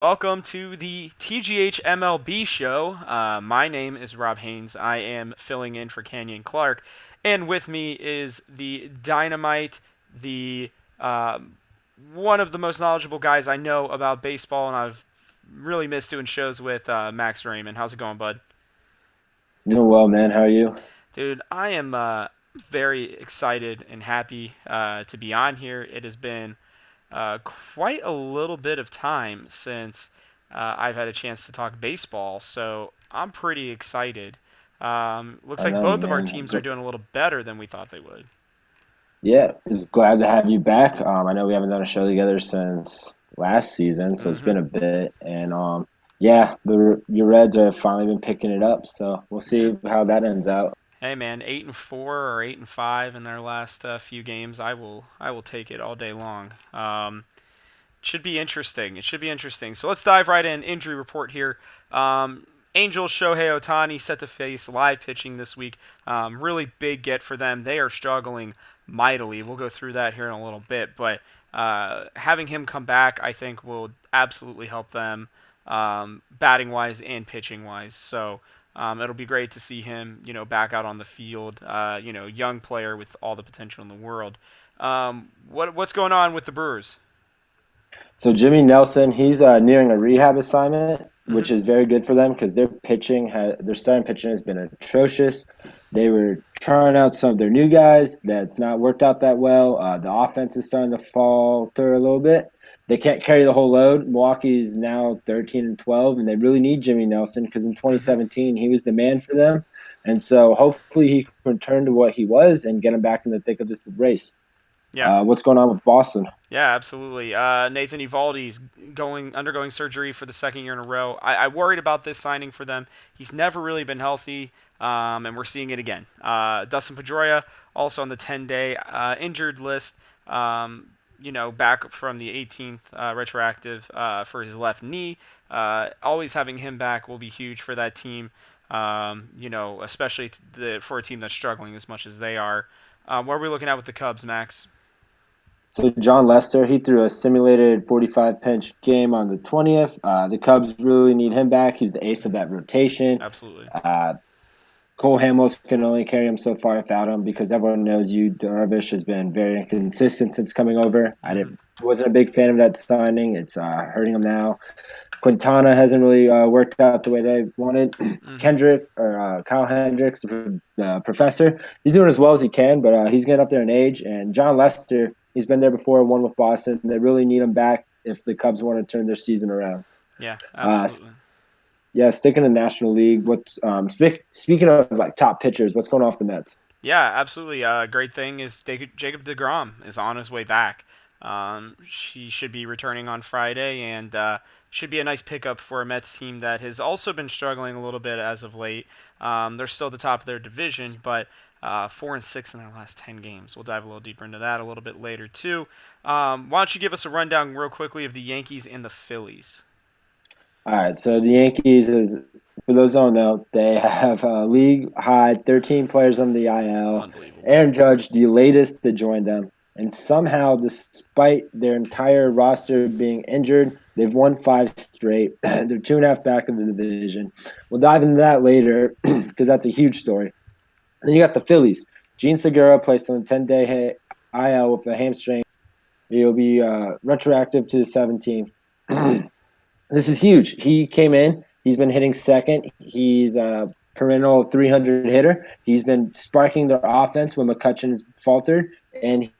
Welcome to the TGH MLB Show. My name is Rob Haynes. I am filling in for Canyon Clark, and with me is the Dynamite, the one of the most knowledgeable guys I know about baseball, and I've really missed doing shows with Max Raymond. How's it going, bud? Doing well, man. How are you? Dude, I am very excited and happy to be on here. It has been quite a little bit of time since I've had a chance to talk baseball, so I'm pretty excited. Looks I like know, both of our man. teams are doing a little better than we thought they would. Yeah, it's glad to have you back. I know we haven't done a show together since last season, so it's Hmm. been a bit. And yeah, the your Reds have finally been picking it up. So we'll Yeah. see how that ends out. Hey man, 8-4 or 8-5 in their last few games. I will take it all day long. Should be interesting. It should be interesting. So let's dive right in. Injury report here. Angels Shohei Ohtani set to face live pitching this week. Really big get for them. They are struggling mightily. We'll go through that here in a little bit, but having him come back, I think, will absolutely help them batting wise and pitching wise. So it'll be great to see him, back out on the field. Young player with all the potential in the world. What's going on with the Brewers? So Jimmy Nelson, he's nearing a rehab assignment, Hmm. which is very good for them because their starting pitching has been atrocious. They were trying out some of their new guys. That's not worked out that well. The offense is starting to falter a little bit. They can't carry the whole load. Milwaukee's now 13-12, and they really need Jimmy Nelson because in Hmm. 2017 he was the man for them. And so hopefully he can return to what he was and get him back in the thick of this race. Yeah. What's going on with Boston? Yeah, absolutely. Nathan Eovaldi's undergoing surgery for the second year in a row. I worried about this signing for them. He's never really been healthy, and we're seeing it again. Dustin Pedroia also on the 10-day injured list. Back from the 18th retroactive for his left knee. Always having him back will be huge for that team. Especially for a team that's struggling as much as they are. What are we looking at with the Cubs, Max? So John Lester, he threw a simulated 45 pitch game on the 20th. The Cubs really need him back. He's the ace of that rotation. Absolutely. Uh, Cole Hamels can only carry him so far without him because everyone knows you. Darvish has been very inconsistent since coming over. I Hmm. didn't wasn't a big fan of that signing. It's hurting him now. Quintana hasn't really worked out the way they wanted. Hmm. Kendrick or Kyle Hendricks, the professor, he's doing as well as he can, but he's getting up there in age. And John Lester, he's been there before, won with Boston. They really need him back if the Cubs want to turn their season around. Yeah, Uh, absolutely. yeah, sticking to National League. What's speaking of like top pitchers? What's going off the Mets? Yeah, absolutely. Great thing is Jacob DeGrom is on his way back. He should be returning on Friday, and should be a nice pickup for a Mets team that has also been struggling a little bit as of late. They're still at the top of their division, but 4-6 in their last 10 games. We'll dive a little deeper into that a little bit later too. Why don't you give us a rundown real quickly of the Yankees and the Phillies? All right, so the Yankees is for those who don't know, they have a league high 13 players on the IL. Unbelievable. Aaron Judge, the latest to join them, and somehow, despite their entire roster being injured, they've won five straight. They're two and a half back of the division. We'll dive into that later because that's a huge story. Then you got the Phillies. Gene Segura placed on a 10-day IL with a hamstring. He'll be retroactive to the 17th. This is huge. He came in. He's been hitting second. He's a perennial 300 hitter. He's been sparking their offense when McCutcheon has faltered, and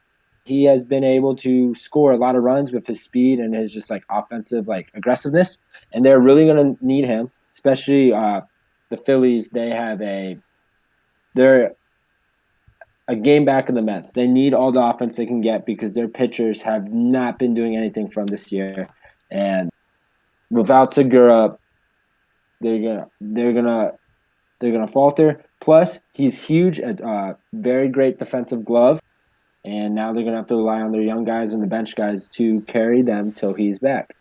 he has been able to score a lot of runs with his speed and his just like offensive like aggressiveness. And they're really going to need him, especially the Phillies. They're a game back of the Mets. They need all the offense they can get because their pitchers have not been doing anything from this year, and without Segura, they're gonna they're gonna falter. Plus, he's huge at very great defensive glove, and now they're gonna have to rely on their young guys and the bench guys to carry them till he's back.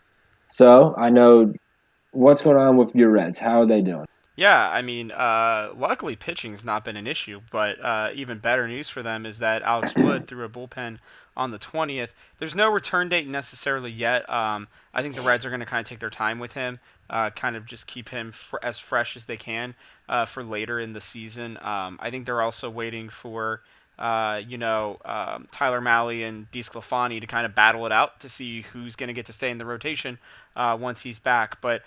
So I know what's going on with your Reds. How are they doing? Yeah, I mean, luckily pitching's not been an issue, but even better news for them is that Alex Wood threw a bullpen on the 20th. There's no return date necessarily yet. I think the Reds are going to kind of take their time with him, kind of just keep him as fresh as they can for later in the season. I think they're also waiting for, Tyler Mahle and DeSclafani to kind of battle it out to see who's going to get to stay in the rotation once he's back. But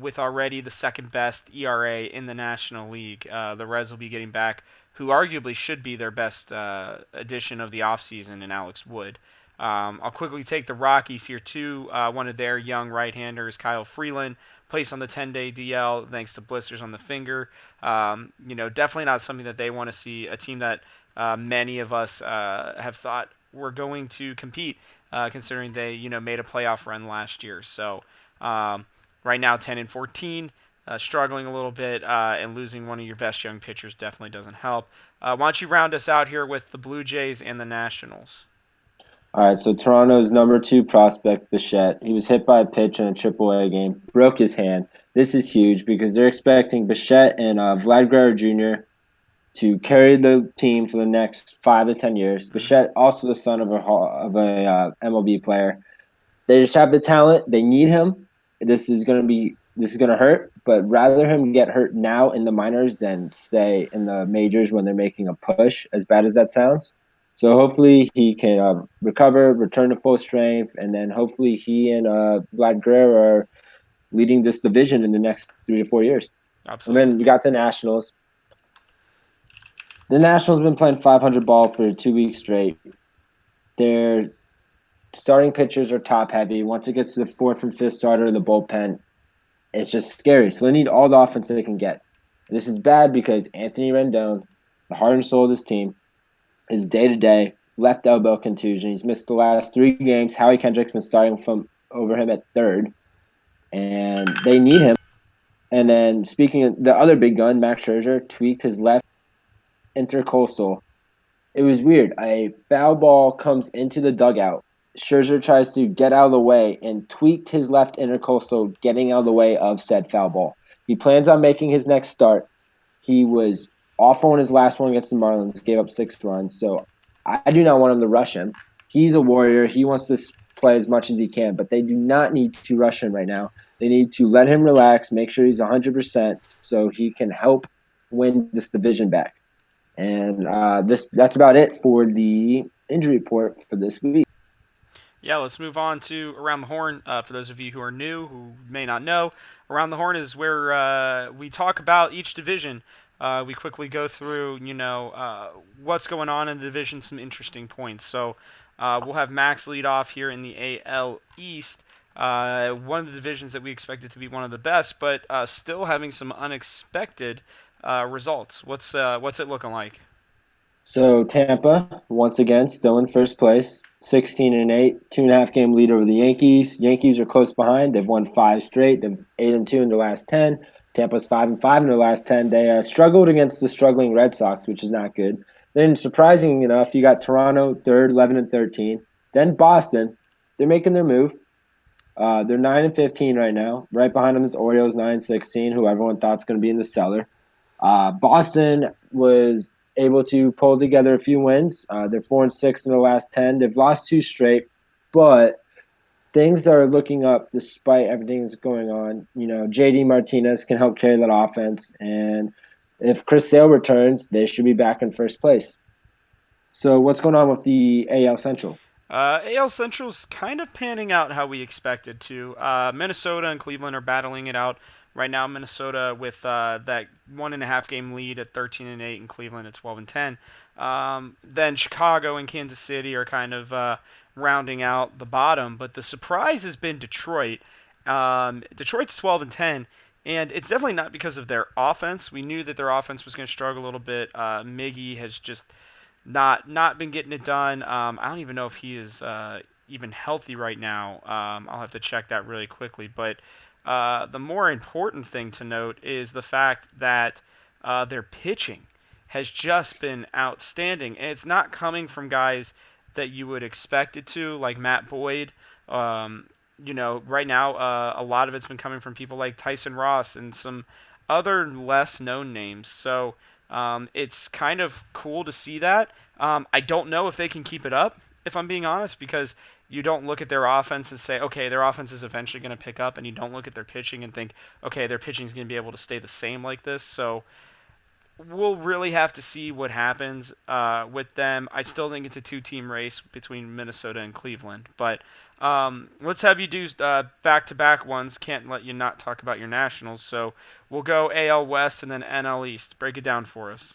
with already the second best ERA in the National League. The Reds will be getting back who arguably should be their best addition of the offseason in Alex Wood. I'll quickly take the Rockies here too. One of their young right-handers, Kyle Freeland, placed on the 10-day DL thanks to blisters on the finger. Definitely not something that they want to see. A team that many of us have thought were going to compete, considering they made a playoff run last year. So um, right now, 10-14, struggling a little bit, and losing one of your best young pitchers definitely doesn't help. Why don't you round us out here with the Blue Jays and the Nationals? All right, so Toronto's number two prospect, Bichette, he was hit by a pitch in a AAA game, broke his hand. This is huge because they're expecting Bichette and Vlad Guerrero Jr. to carry the team for the next 5 to 10 years. Mm-hmm. Bichette, also the son of a MLB player. They just have the talent. They need him. This is gonna hurt, but rather him get hurt now in the minors than stay in the majors when they're making a push. As bad as that sounds, so hopefully he can recover, return to full strength, and then hopefully he and Vlad Guerrero are leading this division in the next 3 to 4 years. And Absolutely. then you got the Nationals. The Nationals been playing 500 ball for 2 weeks straight. Their starting pitchers are top heavy. Once it gets to the fourth and fifth starter of the bullpen, it's just scary. So they need all the offense they can get. This is bad because Anthony Rendon, the heart and soul of this team, is day to day left elbow contusion. He's missed the last 3 games. Howie Kendrick's been starting from over him at third, and they need him. And then speaking of the other big gun, Max Scherzer tweaked his left intercostal. It was weird. A foul ball comes into the dugout. Scherzer tries to get out of the way and tweaked his left intercostal, getting out of the way of said foul ball. He plans on making his next start. He was awful in his last one against the Marlins, gave up 6 runs. So I do not want him to rush him. He's a warrior. He wants to play as much as he can, but they do not need to rush him right now. They need to let him relax, make sure he's 100% so he can help win this division back. And that's about it for the injury report for this week. Yeah, let's move on to Around the Horn. For those of you who are new, who may not know, Around the Horn is where we talk about each division. We quickly go through, what's going on in the division, some interesting points. So we'll have Max lead off here in the AL East. One of the divisions that we expected to be one of the best, but still having some unexpected results. What's it looking like? So Tampa, once again, still in first place, 16-8, 2.5 game lead over the Yankees. Yankees are close behind. They've won 5 straight. They've 8-2 in their last 10. Tampa's 5-5 in their last 10. They struggled against the struggling Red Sox, which is not good. Then, surprising enough, you got Toronto third, 11-13. Then Boston, they're making their move. They're 9-15 right now. Right behind them is the Orioles 9-16, who everyone thought's going to be in the cellar. Boston was able to pull together a few wins. They're 4-6 in the last 10. They've lost 2 straight, but things are looking up despite everything that's going on. JD Martinez can help carry that offense, and if Chris Sale returns, they should be back in first place. So, what's going on with the AL Central? AL Central's kind of panning out how we expected to. Minnesota and Cleveland are battling it out right now. Minnesota with that 1.5 game lead at 13-8, and Cleveland at 12-10. Then Chicago and Kansas City are kind of rounding out the bottom, but the surprise has been Detroit. Detroit's 12-10. And it's definitely not because of their offense. We knew that their offense was going to struggle a little bit. Miggy has just not been getting it done. I don't even know if he is even healthy right now. I'll have to check that really quickly. But the more important thing to note is the fact that their pitching has just been outstanding, and it's not coming from guys that you would expect it to, like Matt Boyd. Right now, a lot of it's been coming from people like Tyson Ross and some other less known names. So it's kind of cool to see that. I don't know if they can keep it up, if I'm being honest, because you don't look at their offense and say, okay, their offense is eventually going to pick up, and you don't look at their pitching and think, okay, their pitching is going to be able to stay the same like this. So we'll really have to see what happens with them. I still think it's a two-team race between Minnesota and Cleveland, but let's have you do back-to-back ones. Can't let you not talk about your Nationals, so we'll go AL West and then NL East. Break it down for us.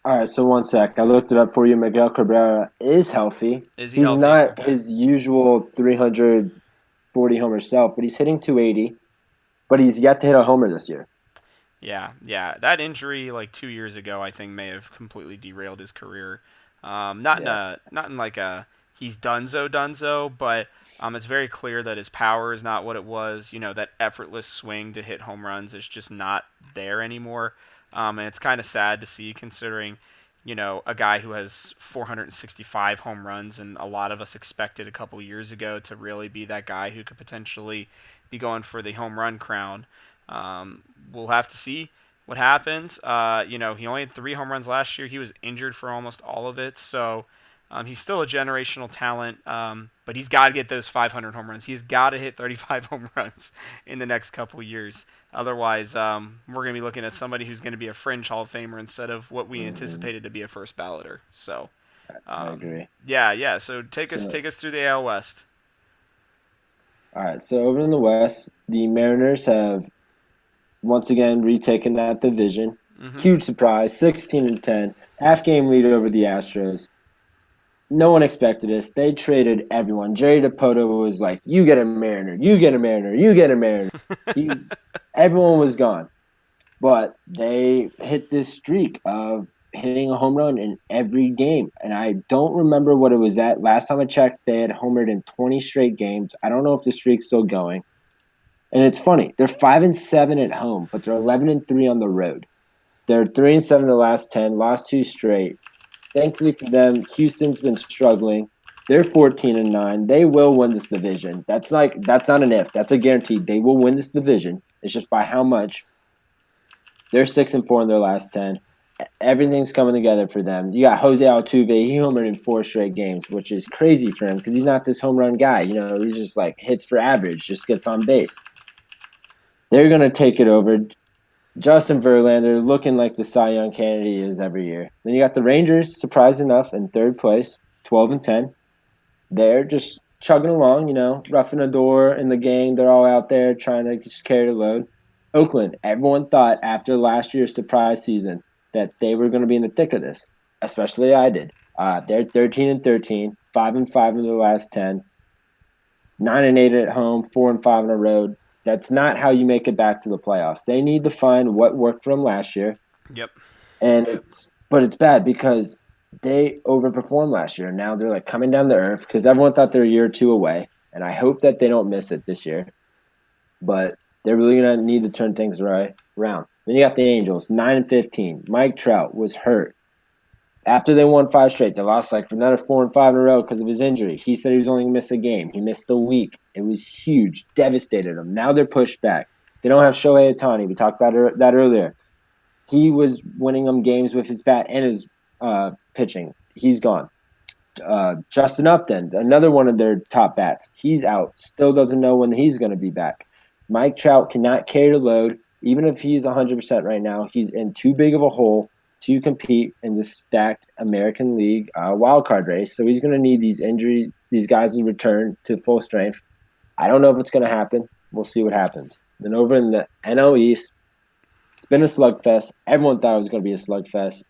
All right, so one sec. I looked it up for you. Miguel Cabrera is healthy. Is he He's healthy? not Okay. his usual 340 homer self, but he's hitting 280. But he's yet to hit a homer this year. Yeah, yeah. That injury like 2 years ago, I think may have completely derailed his career. Not in Yeah, a not in like a he's donezo, but it's very clear that his power is not what it was. You know, that effortless swing to hit home runs is just not there anymore. And it's kind of sad to see considering, you know, a guy who has 465 home runs, and a lot of us expected a couple years ago to really be that guy who could potentially be going for the home run crown. We'll have to see what happens. You know, he only had 3 home runs last year. He was injured for almost all of it, so he's still a generational talent. But he's got to get those 500 home runs. He's got to hit 35 home runs in the next couple years. Otherwise, we're going to be looking at somebody who's going to be a fringe Hall of Famer instead of what we hmm, anticipated to be a first balloter. So, I agree. yeah, yeah. So So, take us through the AL West. all right, so over in the West, the Mariners have once again retaken that division. Mm-hmm. Huge surprise, 16-10, half game lead over the Astros. No one expected this. They traded everyone. Jerry Dipoto was like, "You get a Mariner, you get a Mariner, you get a Mariner." He, everyone was gone, but they hit this streak of hitting a home run in every game. And I don't remember what it was at. Last time I checked, they had homered in 20 straight games. I don't know if the streak's still going. And it's funny, they're 5-7 at home, but they're 11-3 on the road. They're 3-7 the last 10, lost two straight. Thankfully for them, Houston's been struggling. They're 14-9. They will win this division. That's not an if. That's a guarantee. They will win this division. It's just by how much. They're 6-4 in their last 10. Everything's coming together for them. You got Jose Altuve. He homered in 4 straight games, which is crazy for him because he's not this home run guy. You know, he's just like hits for average, just gets on base. They're gonna take it over. Justin Verlander looking like the Cy Young candidate he is every year. Then you got the Rangers, surprise enough, in third place, 12-10. They're just chugging along, you know, roughing the door in the gang. They're all out there trying to just carry the load. Oakland, everyone thought after last year's surprise season that they were going to be in the thick of this, especially I did. They're 13-13, 5-5 in their last 10, 9-8 at home, 4-5 on the road. That's not how you make it back to the playoffs. They need to find what worked for them last year, Yep. and it's bad because they overperformed last year. Now they're like coming down to earth because everyone thought they're a year or two away, and I hope that they don't miss it this year. But they're really gonna need to turn things right around. Then you got the Angels, 9-15. Mike Trout was hurt. After they won 5 straight, they lost like another 4-5 in a row because of his injury. He said he was only going to miss a game. He missed a week. It was huge, devastated them. Now they're pushed back. They don't have Shohei Ohtani. We talked about that earlier. He was winning them games with his bat and his pitching. He's gone. Justin Upton, another one of their top bats, he's out. Still doesn't know when he's going to be back. Mike Trout cannot carry the load. Even if he's 100% right now, he's in too big of a hole to compete in the stacked American League wild card race. So he's going to need these guys to return to full strength. I don't know if it's going to happen. We'll see what happens. Then over in the NL East, it's been a slugfest. Everyone thought it was going to be a slugfest.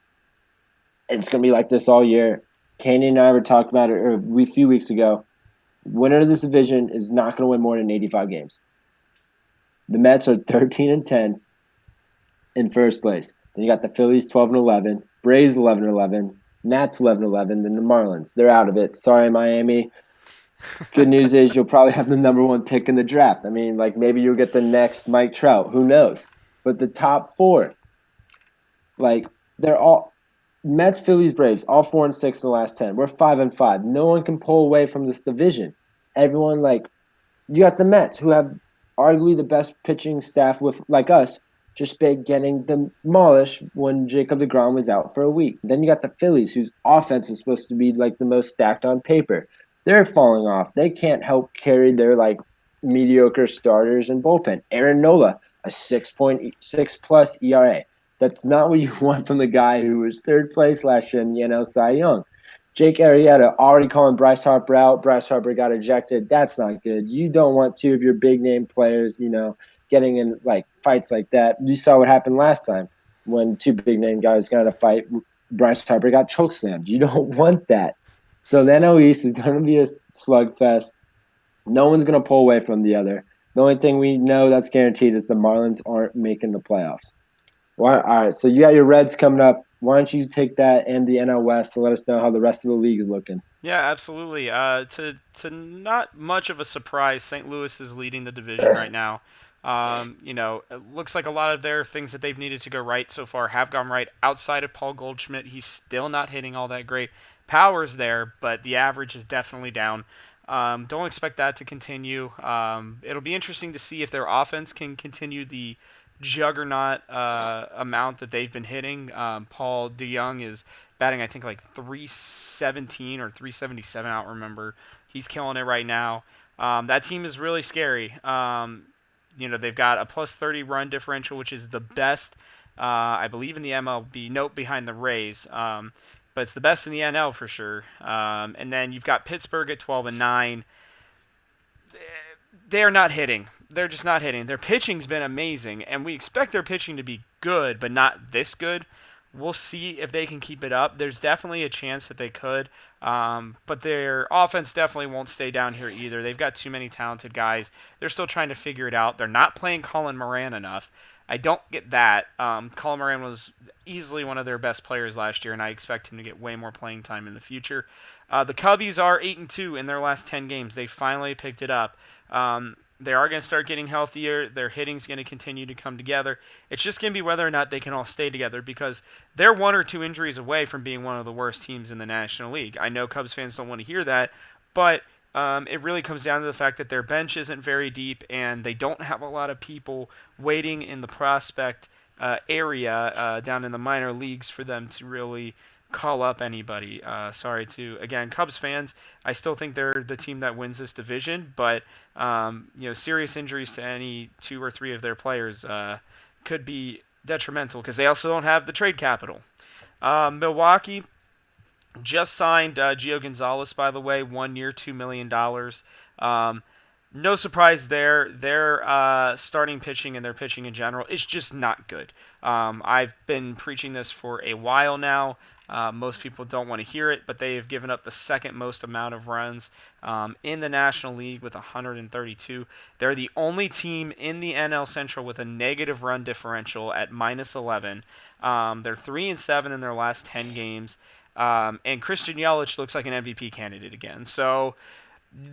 It's going to be like this all year. Candy and I were talking about it a few weeks ago. Winner of this division is not going to win more than 85 games. The Mets are 13-10 in first place. Then you got the Phillies 12-11, Braves 11-11, Nats 11-11, then the Marlins. They're out of it. Sorry, Miami. Good news is you'll probably have the number one pick in the draft. I mean, like maybe you'll get the next Mike Trout. Who knows? But the top four, like they're all Mets, Phillies, Braves, all 4-6 in the last 10. We're 5-5. No one can pull away from this division. Everyone you got the Mets who have arguably the best pitching staff with like us just by getting demolished when Jacob DeGrom was out for a week. Then you got the Phillies, whose offense is supposed to be like the most stacked on paper. They're falling off. They can't help carry their like mediocre starters and bullpen. Aaron Nola, a 6.6 plus ERA. That's not what you want from the guy who was third place last year in the NL Cy Young. Jake Arrieta already calling Bryce Harper out. Bryce Harper got ejected. That's not good. You don't want two of your big name players, getting in like fights like that. You saw what happened last time when two big name guys got in a fight. Bryce Harper got chokeslammed. You don't want that. So the NL East is going to be a slugfest. No one's going to pull away from the other. The only thing we know that's guaranteed is the Marlins aren't making the playoffs. All right, so you got your Reds coming up. Why don't you take that and the NL West to let us know how the rest of the league is looking? Yeah, absolutely. To not much of a surprise, St. Louis is leading the division right now. It looks like a lot of their things that they've needed to go right so far have gone right. Outside of Paul Goldschmidt, he's still not hitting all that great. Power's there, but the average is definitely down. Don't expect that to continue. It'll be interesting to see if their offense can continue the juggernaut amount that they've been hitting. Paul DeYoung is batting, I think, like 317 or 377. I don't remember. He's killing it right now. That team is really scary. They've got a plus 30 run differential, which is the best, I believe, in the MLB. Nope, behind the Rays. But it's the best in the NL for sure. And then you've got Pittsburgh at 12-9. They're not hitting. They're just not hitting. Their pitching's been amazing, and we expect their pitching to be good, but not this good. We'll see if they can keep it up. There's definitely a chance that they could, but their offense definitely won't stay down here either. They've got too many talented guys. They're still trying to figure it out. They're not playing Colin Moran enough. I don't get that. Colin Moran was easily one of their best players last year, and I expect him to get way more playing time in the future. The Cubbies are 8-2 in their last 10 games. They finally picked it up. They are going to start getting healthier. Their hitting's going to continue to come together. It's just going to be whether or not they can all stay together because they're one or two injuries away from being one of the worst teams in the National League. I know Cubs fans don't want to hear that, but it really comes down to the fact that their bench isn't very deep and they don't have a lot of people waiting in the prospect area down in the minor leagues for them to really call up anybody. Sorry to, again, Cubs fans. I still think they're the team that wins this division, but serious injuries to any two or three of their players could be detrimental because they also don't have the trade capital. Milwaukee just signed Gio Gonzalez, by the way, 1 year, $2 million. No surprise there. Their starting pitching and their pitching in general is just not good. I've been preaching this for a while now. Most people don't want to hear it, but they have given up the second most amount of runs in the National League with 132. They're the only team in the NL Central with a negative run differential at minus 11. They're 3-7 in their last 10 games. And Christian Yelich looks like an MVP candidate again. So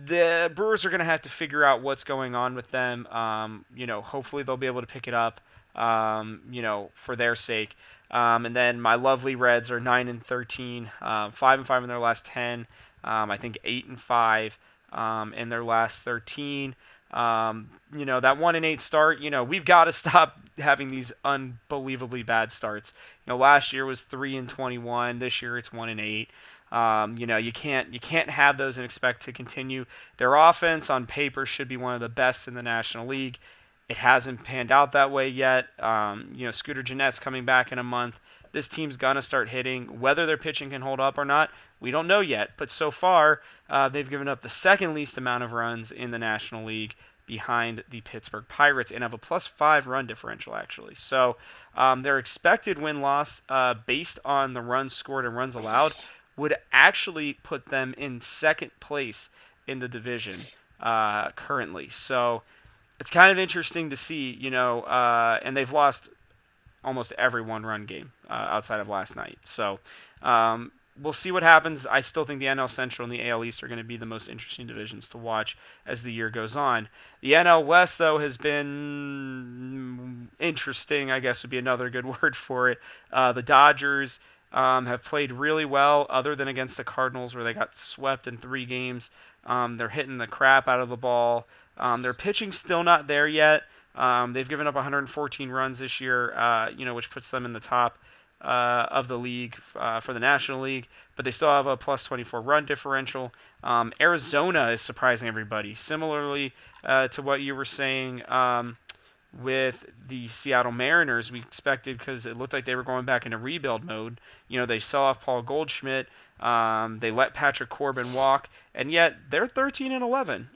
the Brewers are going to have to figure out what's going on with them. Hopefully they'll be able to pick it up, for their sake. And then my lovely Reds are 9-13, 5-5 in their last 10. I think 8-5 in their last 13. That 1-8 start. We've got to stop having these unbelievably bad starts. Last year was 3-21. This year it's 1-8. You can't have those and expect to continue. Their offense on paper should be one of the best in the National League. It hasn't panned out that way yet. Scooter Gennett's coming back in a month. This team's gonna start hitting. Whether their pitching can hold up or not, we don't know yet. But so far, they've given up the second least amount of runs in the National League, behind the Pittsburgh Pirates, and have a plus 5 run differential actually. So their expected win-loss, based on the runs scored and runs allowed, would actually put them in second place in the division currently. So it's kind of interesting to see, and they've lost almost every one-run game outside of last night. So we'll see what happens. I still think the NL Central and the AL East are going to be the most interesting divisions to watch as the year goes on. The NL West, though, has been interesting, I guess would be another good word for it. The Dodgers have played really well, other than against the Cardinals where they got swept in 3 games. They're hitting the crap out of the ball. Their pitching's still not there yet. They've given up 114 runs this year, which puts them in the top of the league for the National League, but they still have a plus 24 run differential. Arizona is surprising everybody. Similarly to what you were saying with the Seattle Mariners, we expected because it looked like they were going back into rebuild mode. They sell off Paul Goldschmidt. They let Patrick Corbin walk, and yet they're 13 and 11,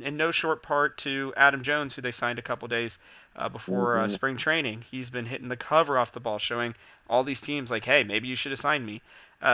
in no short part to Adam Jones, who they signed a couple days before Mm-hmm. spring training. He's been hitting the cover off the ball, showing all these teams like, hey, maybe you should have signed me.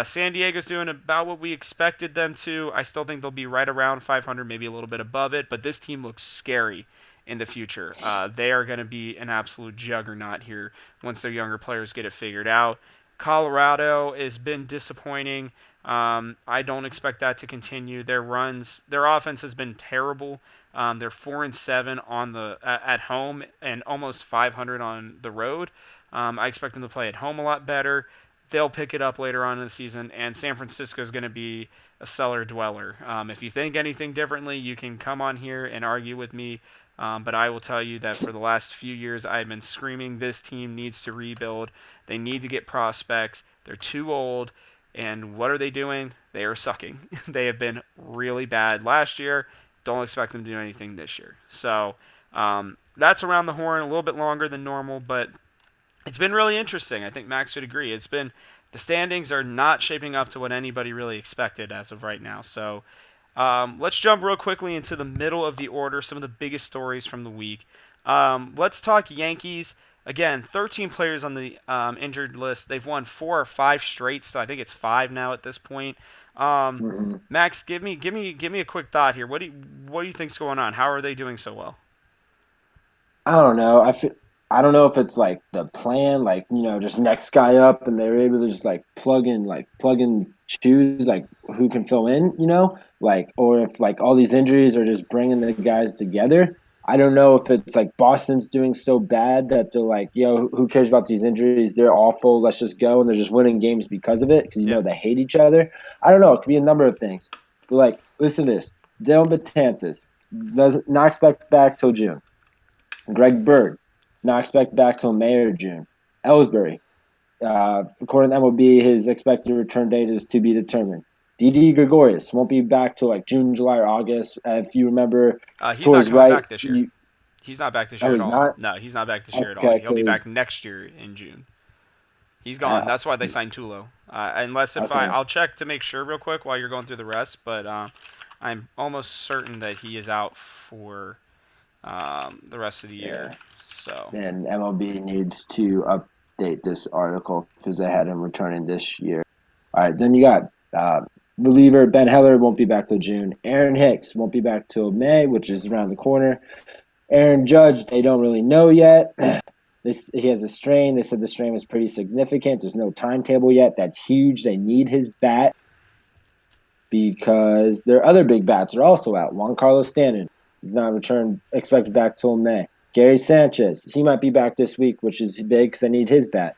San Diego's doing about what we expected them to. I still think they'll be right around 500, maybe a little bit above it, but this team looks scary in the future. They are going to be an absolute juggernaut here once their younger players get it figured out. Colorado has been disappointing. I don't expect that to continue. Their offense has been terrible. They're 4-7 on the at home and almost 500 on the road. I expect them to play at home a lot better. They'll pick it up later on in the season, and San Francisco is going to be a cellar dweller. If you think anything differently, you can come on here and argue with me. But I will tell you that for the last few years, I've been screaming this team needs to rebuild. They need to get prospects. They're too old. And what are they doing? They are sucking. They have been really bad last year. Don't expect them to do anything this year. So that's around the horn, a little bit longer than normal, but it's been really interesting. I think Max would agree. The standings are not shaping up to what anybody really expected as of right now. So let's jump real quickly into the middle of the order, some of the biggest stories from the week. Let's talk Yankees. Again, 13 players on the injured list. They've won 4 or 5 straight, so I think it's 5 now at this point. Um, Mm-hmm. Max, give me a quick thought here. What do you think's going on? How are they doing so well? I don't know. I don't know if it's like the plan, like just next guy up, and they're able to just like plug in choose like who can fill in, like or if like all these injuries are just bringing the guys together. I don't know if it's like Boston's doing so bad that they're like, who cares about these injuries? They're awful. Let's just go, and they're just winning games because of it because Yeah. they hate each other. I don't know. It could be a number of things. But like, listen to this: Dylan Betances does not expect back till June. Greg Bird, not expected back till May or June. Ellsbury, according to MLB, his expected return date is to be determined. Didi Gregorius won't be back till like June, July, or August. If you remember, He's not towards coming right, back this year. He's not back this year at he's all. not. No, he's not back this year at all. Okay, He'll be because back next year in June. He's gone. uh, That's why they signed Tulo. Unless if okay, I'll check to make sure real quick while you're going through the rest, but I'm almost certain that he is out for the rest of the year. yeah. So Then MLB needs to update this article because they had him returning this year. All right, then you got reliever Ben Heller won't be back till June. Aaron Hicks won't be back till May, which is around the corner. Aaron Judge, they don't really know yet. He has a strain. They said the strain was pretty significant. There's no timetable yet. That's huge. They need his bat because their other big bats are also out. Juan Carlos Stanton is not returned, expected back till May. Gary Sanchez, he might be back this week, which is big because they need his bat.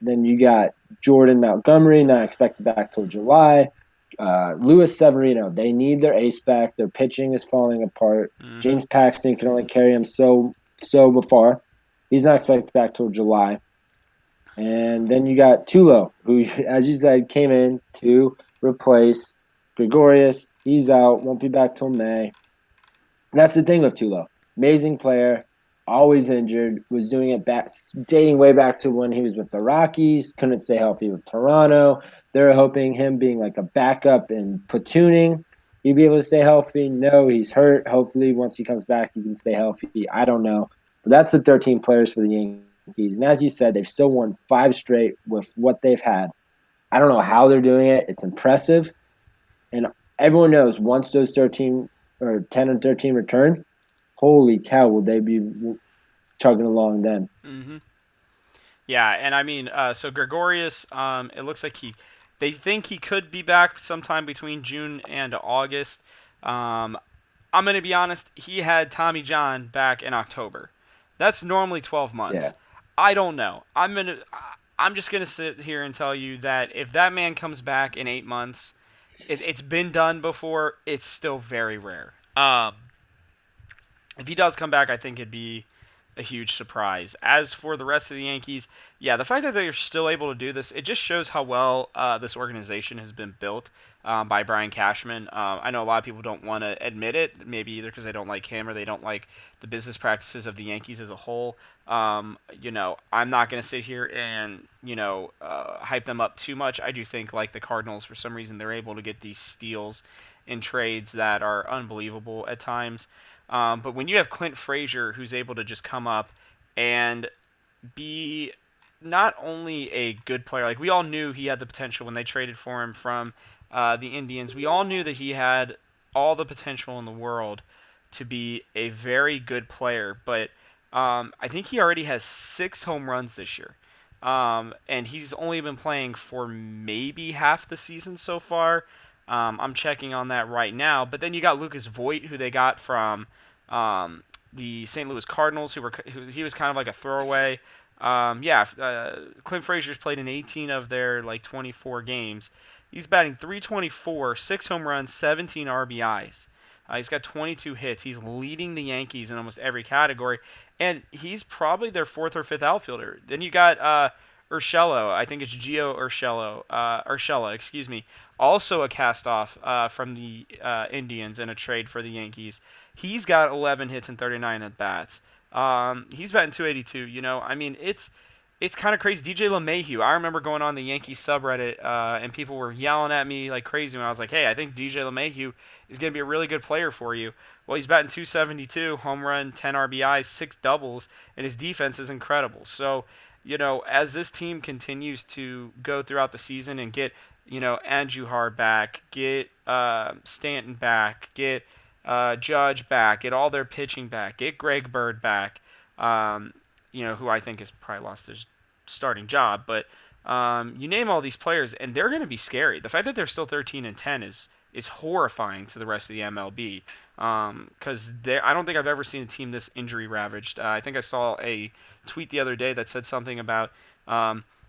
Then you got Jordan Montgomery, not expected back till July. Luis Severino, they need their ace back. Their pitching is falling apart. mm-hmm. James Paxton can only carry him so far. He's not expected back till July. And then you got Tulo, who, as you said, came in to replace Gregorius. He's out, won't be back till May. And that's the thing with Tulo. Amazing player, always injured, was doing it back, dating way back to when he was with the Rockies, couldn't stay healthy with Toronto. They're hoping him being like a backup and platooning, he'd be able to stay healthy. No, he's hurt. Hopefully, once he comes back, he can stay healthy. I don't know. But that's the 13 players for the Yankees. And as you said, they've still won 5 straight with what they've had. I don't know how they're doing it. It's impressive. And everyone knows once those 13 or 10 and 13 return, holy cow, will they be chugging along then? Mm-hmm. Yeah, and I mean, so Gregorius, it looks like they think he could be back sometime between June and August. Um, I'm gonna be honest, he had Tommy John back in October. That's normally 12 Yeah. months. I don't know. I'm just gonna sit here and tell you that if that man comes back in 8 months, it's been done before. It's still very rare. If he does come back, I think it'd be a huge surprise. As for the rest of the Yankees, yeah, the fact that they're still able to do this, it just shows how well this organization has been built by Brian Cashman. I know a lot of people don't want to admit it, maybe either because they don't like him or they don't like the business practices of the Yankees as a whole. I'm not going to sit here and hype them up too much. I do think, like the Cardinals, for some reason they're able to get these steals in trades that are unbelievable at times. But when you have Clint Frazier, who's able to just come up and be not only a good player, like we all knew he had the potential when they traded for him from the Indians. We all knew that he had all the potential in the world to be a very good player, but I think he already has 6 home runs this year. And he's only been playing for maybe half the season so far. I'm checking on that right now. But then you got Lucas Voigt, who they got from the St. Louis Cardinals, he was kind of like a throwaway. Clint Frazier's played in 18 of their like 24 games. He's batting 324, 6 home runs, 17 RBIs. He's got 22 hits. He's leading the Yankees in almost every category, and he's probably their fourth or fifth outfielder. Then you got Urshela. I think it's Gio Urshela, excuse me. Also a cast off from the Indians in a trade for the Yankees. He's got 11 hits and 39 at bats. He's batting 282. I mean, it's kind of crazy. DJ LeMahieu. I remember going on the Yankees subreddit, and people were yelling at me like crazy when I was like, "Hey, I think DJ LeMahieu is going to be a really good player for you." Well, he's batting 272, home run, 10 RBIs, 6 doubles, and his defense is incredible. So, as this team continues to go throughout the season and get, Andujar back, get Stanton back, get Judge back, get all their pitching back, get Greg Bird back, who I think has probably lost his starting job. But you name all these players, and they're going to be scary. The fact that they're still 13-10 is horrifying to the rest of the MLB. Because I don't think I've ever seen a team this injury ravaged. I think I saw a tweet the other day that said something about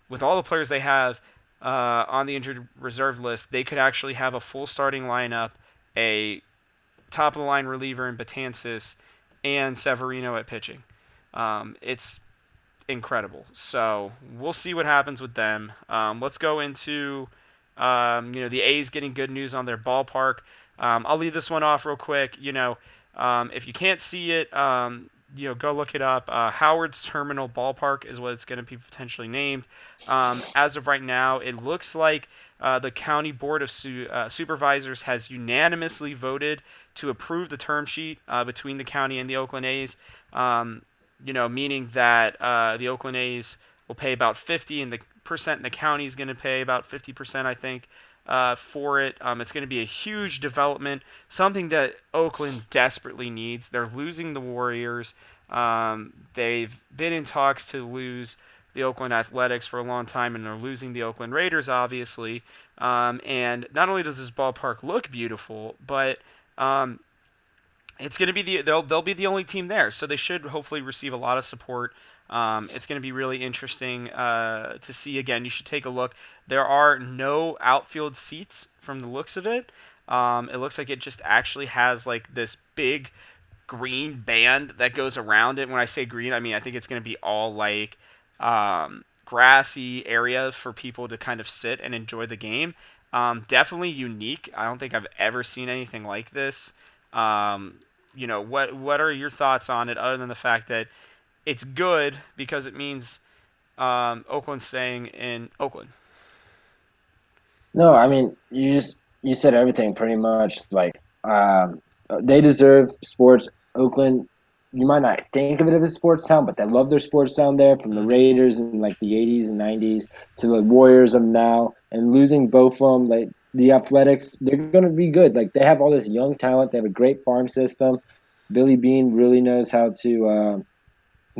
with all the players they have on the injured reserve list, they could actually have a full starting lineup, a top of the line reliever in Batansis, and Severino at pitching. It's incredible. So we'll see what happens with them. Let's go into the A's getting good news on their ballpark. I'll leave this one off real quick. If you can't see it, go look it up. Howard's Terminal Ballpark is what it's going to be potentially named. As of right now, it looks like the County Board of Supervisors has unanimously voted to approve the term sheet between the county and the Oakland A's. Meaning that the Oakland A's will pay about 50, and the percent, and the county is going to pay about 50%, I think, for it. It's going to be a huge development, something that Oakland desperately needs. They're losing the Warriors. They've been in talks to lose the Oakland Athletics for a long time, and they're losing the Oakland Raiders, obviously. And not only does this ballpark look beautiful, but it's going to be they'll be the only team there, so they should hopefully receive a lot of support. It's going to be really interesting to see. Again, you should take a look. There are no outfield seats from the looks of it. It looks like it just actually has like this big green band that goes around it. When I say green, I mean I think it's going to be all like grassy areas for people to kind of sit and enjoy the game. Definitely unique. I don't think I've ever seen anything like this. What are your thoughts on it, other than the fact that it's good because it means Oakland's staying in Oakland? No, I mean you said everything pretty much. Like they deserve sports. Oakland, you might not think of it as a sports town, but they love their sports down there. From the Mm-hmm. Raiders in like the '80s and '90s to the Warriors of now, and losing both of them, like the Athletics, they're going to be good. Like they have all this young talent. They have a great farm system. Billy Bean really knows how to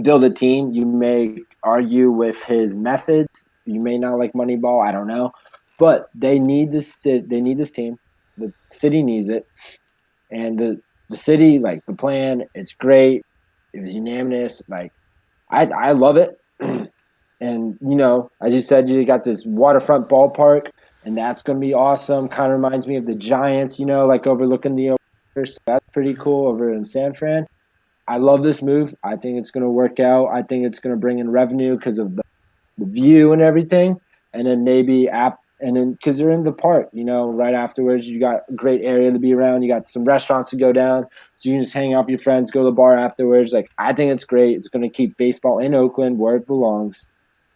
build a team. You may argue with his methods. You may not like Moneyball. I don't know, but they need this. They need this team. The city needs it, and the city, like the plan, it's great. It was unanimous. Like I love it. And as you said, you got this waterfront ballpark, and that's going to be awesome. Kind of reminds me of the Giants. Like overlooking the ocean. So that's pretty Mm-hmm. cool over in San Fran. I love this move. I think it's going to work out. I think it's going to bring in revenue because of the view and everything. And then and then because they're in the park, right afterwards, you got a great area to be around. You got some restaurants to go down, so you can just hang out with your friends, go to the bar afterwards. Like, I think it's great. It's going to keep baseball in Oakland where it belongs,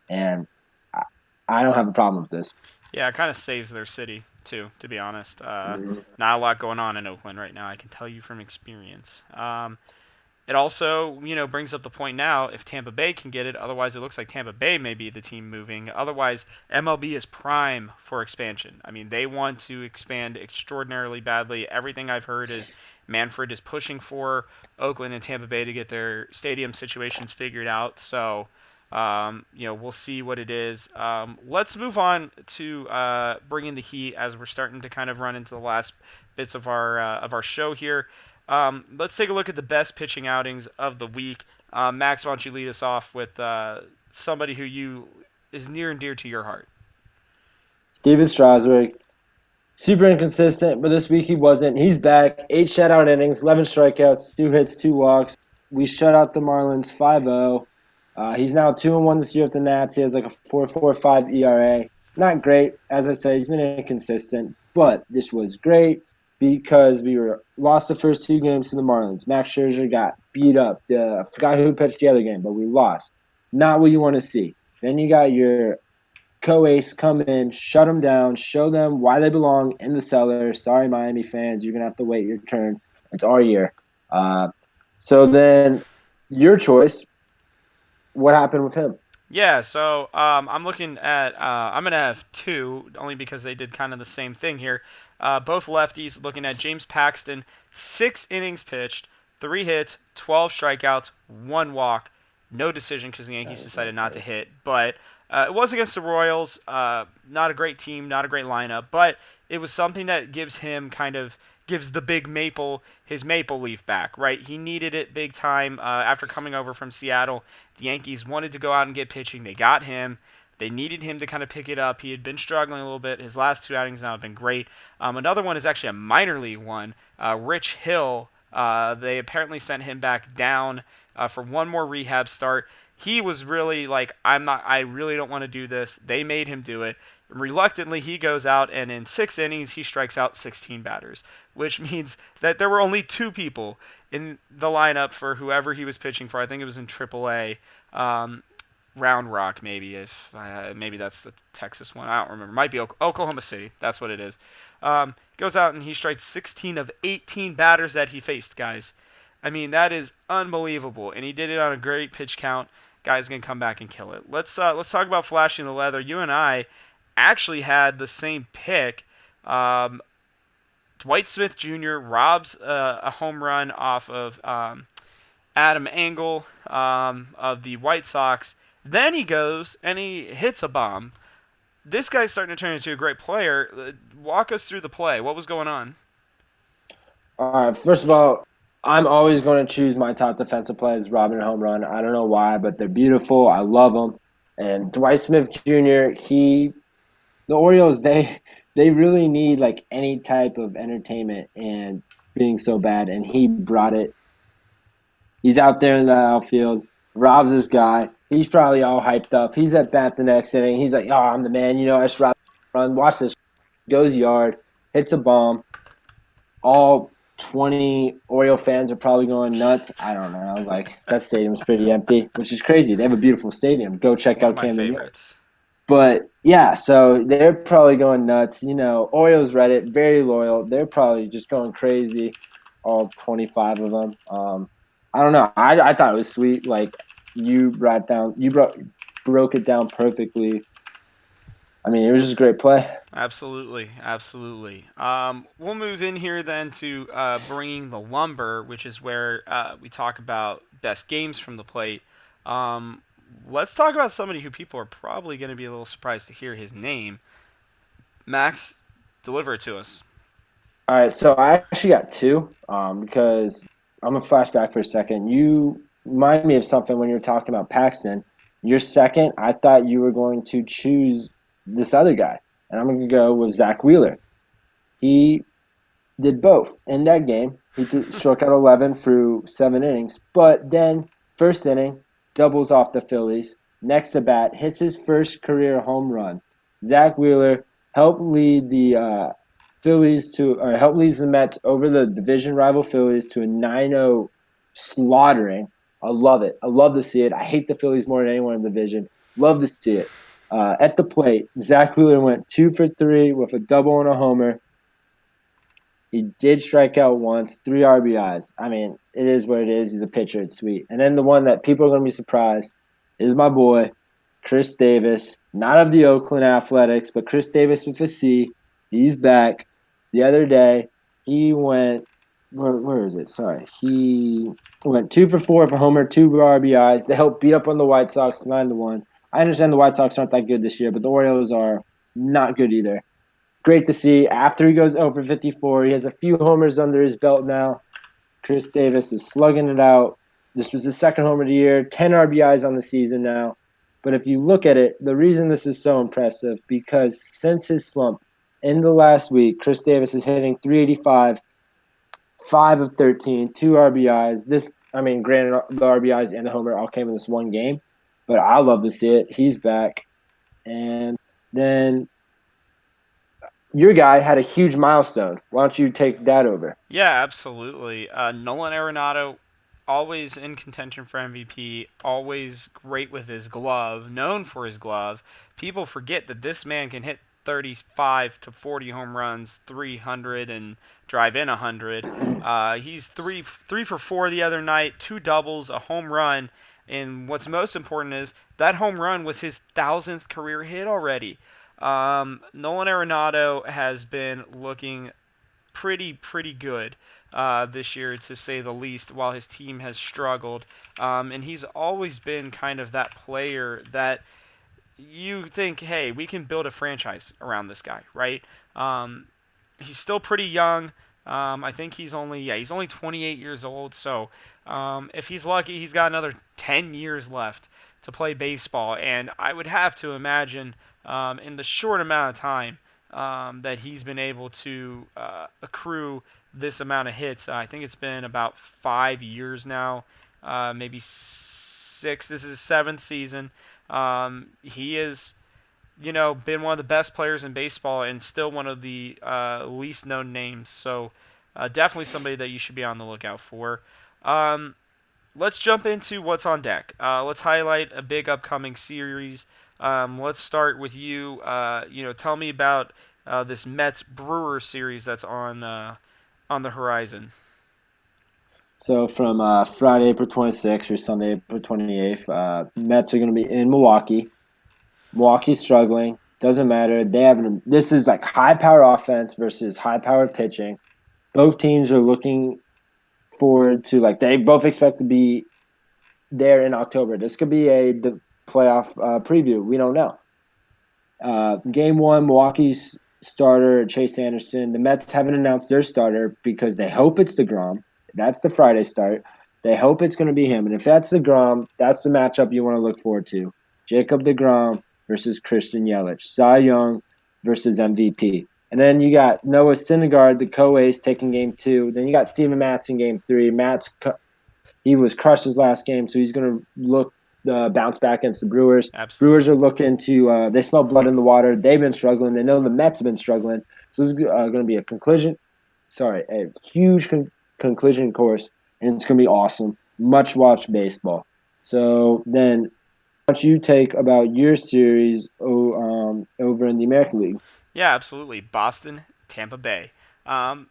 and I, I don't have a problem with this. Yeah, it kind of saves their city too. To be honest, Mhm. not a lot going on in Oakland right now. I can tell you from experience. It also, brings up the point now if Tampa Bay can get it. Otherwise, it looks like Tampa Bay may be the team moving. Otherwise, MLB is prime for expansion. I mean, they want to expand extraordinarily badly. Everything I've heard is Manfred is pushing for Oakland and Tampa Bay to get their stadium situations figured out. So, we'll see what it is. Let's move on to bring in the Heat as we're starting to kind of run into the last bits of our show here. Let's take a look at the best pitching outings of the week. Max, why don't you lead us off with somebody who you is near and dear to your heart? Steven Strasburg, super inconsistent, but this week he wasn't. He's back. 8 shutout innings, 11 strikeouts, 2 hits, 2 walks. We shut out the Marlins 5-0. He's now 2-1 this year with the Nats. He has like a 4.45 ERA. Not great, as I said. He's been inconsistent, but this was great because we were lost the first 2 games to the Marlins. Max Scherzer got beat up. I forgot who pitched the other game, but we lost. Not what you want to see. Then you got your co-ace come in, shut them down, show them why they belong in the cellar. Sorry, Miami fans, you're gonna have to wait your turn. It's our year. Uh, so then, your choice. What happened with him? Yeah, so I'm looking at I'm gonna have two only because they did kind of the same thing here. Both lefties. Looking at James Paxton, 6 innings pitched, 3 hits, 12 strikeouts, 1 walk, no decision because the Yankees decided not to hit. But it was against the Royals. Not a great team, not a great lineup, but it was something that gives the big maple his maple leaf back, right? He needed it big time after coming over from Seattle. The Yankees wanted to go out and get pitching. They got him. They needed him to kind of pick it up. He had been struggling a little bit. His last 2 outings now have been great. Another one is actually a minor league one. Rich Hill. They apparently sent him back down for one more rehab start. He was really like, I really don't want to do this. They made him do it. Reluctantly, he goes out and in 6 innings, he strikes out 16 batters, which means that there were only 2 people in the lineup for whoever he was pitching for. I think it was in AAA. Round Rock, maybe if maybe that's the Texas one. I don't remember. Might be Oklahoma City. That's what it is. Goes out and he strikes 16 of 18 batters that he faced, guys. I mean, that is unbelievable, and he did it on a great pitch count. Guy's gonna come back and kill it. Let's talk about flashing the leather. You and I actually had the same pick. Um, Dwight Smith Jr. robs a home run off of Adam Engel of the White Sox. Then he goes and he hits a bomb. This guy's starting to turn into a great player. Walk us through the play. What was going on? First of all, I'm always going to choose my top defensive players, Robin home run. I don't know why, but they're beautiful. I love them. And Dwight Smith Jr. The Orioles, they really need like any type of entertainment and being so bad, and he brought it. He's out there in the outfield, robs this guy. He's probably all hyped up. He's at bat the next inning. He's like, "Oh, I'm the man. I just run. Watch this." Goes yard, hits a bomb. All 20 Oriole fans are probably going nuts. I don't know. I was like, that stadium's pretty empty, which is crazy. They have a beautiful stadium. Go check One of out my Camden Yards. favorites. But yeah, so they're probably going nuts. Orioles Reddit, very loyal. They're probably just going crazy, all 25 of them. I don't know. I thought it was sweet. Like broke it down perfectly. I mean, it was just a great play. Absolutely, absolutely. We'll move in here then to bringing the lumber, which is where we talk about best games from the plate. Um, let's talk about somebody who people are probably going to be a little surprised to hear his name. Max, deliver it to us. All right, so I actually got two because I'm going to flashback for a second. You remind me of something when you were talking about Paxton. Your second, I thought you were going to choose this other guy, and I'm going to go with Zach Wheeler. He did both in that game. He struck out 11 through 7 innings, but then first inning doubles off the Phillies. Next at bat hits his first career home run. Zach Wheeler helped lead the Phillies to, or helped lead the Mets over the division rival Phillies to a 9-0 slaughtering. I love it. I love to see it. I hate the Phillies more than anyone in the division. Love to see it. At the plate, Zach Wheeler went 2 for 3 with a double and a homer. He did strike out once, 3 RBIs. I mean, it is what it is. He's a pitcher. It's sweet. And then the one that people are going to be surprised is my boy, Chris Davis. Not of the Oakland Athletics, but Chris Davis with a C. He's back. The other day, he went, where is it? Sorry. He went 2 for 4 for homer, 2 RBIs. They helped beat up on the White Sox 9-1. I understand the White Sox aren't that good this year, but the Orioles are not good either. Great to see. After he goes over 54, he has a few homers under his belt now. Chris Davis is slugging it out. This was his second homer of the year, 10 RBIs on the season now. But if you look at it, the reason this is so impressive, because since his slump in the last week, Chris Davis is hitting 385, 5 of 13, 2 RBIs. Granted, the RBIs and the homer all came in this one game, but I love to see it. He's back. And then your guy had a huge milestone. Why don't you take that over? Yeah, absolutely. Nolan Arenado, always in contention for MVP, always great with his glove, known for his glove. People forget that this man can hit 35 to 40 home runs, 300 and drive in 100. He's three for four the other night, two doubles, a home run, and what's most important is that home run was his 1,000th career hit already. Nolan Arenado has been looking pretty good this year, to say the least, while his team has struggled. And he's always been kind of that player that you think, hey, we can build a franchise around this guy, right? He's still pretty young. I think he's only 28 years old. So if he's lucky, he's got another 10 years left to play baseball. And I would have to imagine in the short amount of time that he's been able to accrue this amount of hits. I think it's been about 5 years now, maybe six. This is his seventh season. He is, been one of the best players in baseball and still one of the least known names. So definitely somebody that you should be on the lookout for. Um, let's jump into what's on deck. Let's highlight a big upcoming series. Let's start with you. Tell me about this Mets Brewers series that's on the horizon. So from Friday, April 26th or Sunday, April 28th, Mets are going to be in Milwaukee. Milwaukee's struggling. Doesn't matter. This is like high power offense versus high power pitching. Both teams are looking forward to, like, they both expect to be there in October. This could be the playoff preview. We don't know. Game one, Milwaukee's starter, Chase Anderson. The Mets haven't announced their starter because they hope it's DeGrom. That's the Friday start. They hope it's going to be him. And if that's DeGrom, that's the matchup you want to look forward to. Jacob DeGrom versus Christian Yelich. Cy Young versus MVP. And then you got Noah Syndergaard, the co-ace, taking game two. Then you got Steven Matz in game three. He was crushed his last game, so he's going to look bounce back against the Brewers. Brewers Absolutely. are looking to they smell blood in the water. They've been struggling. They know the Mets have been struggling. So this is going to be a huge conclusion course, and it's going to be awesome. Much watched baseball. So then, why don't you take about your series over in the American League? Yeah, absolutely. Boston, Tampa Bay. Um,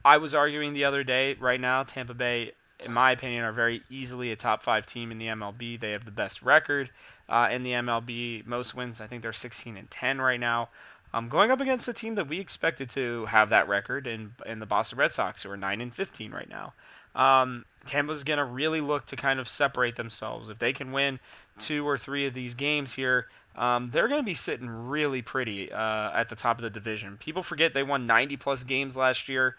I was arguing the other day. Right now, Tampa Bay, in my opinion, are very easily a top five team in the MLB. They have the best record in the MLB. Most wins, I think they're 16-10 right now. Going up against a team that we expected to have that record in the Boston Red Sox, who are 9-15 right now. Tampa's gonna really look to kind of separate themselves. If they can win two or three of these games here, they're going to be sitting really pretty at the top of the division. People forget they won 90 plus games last year.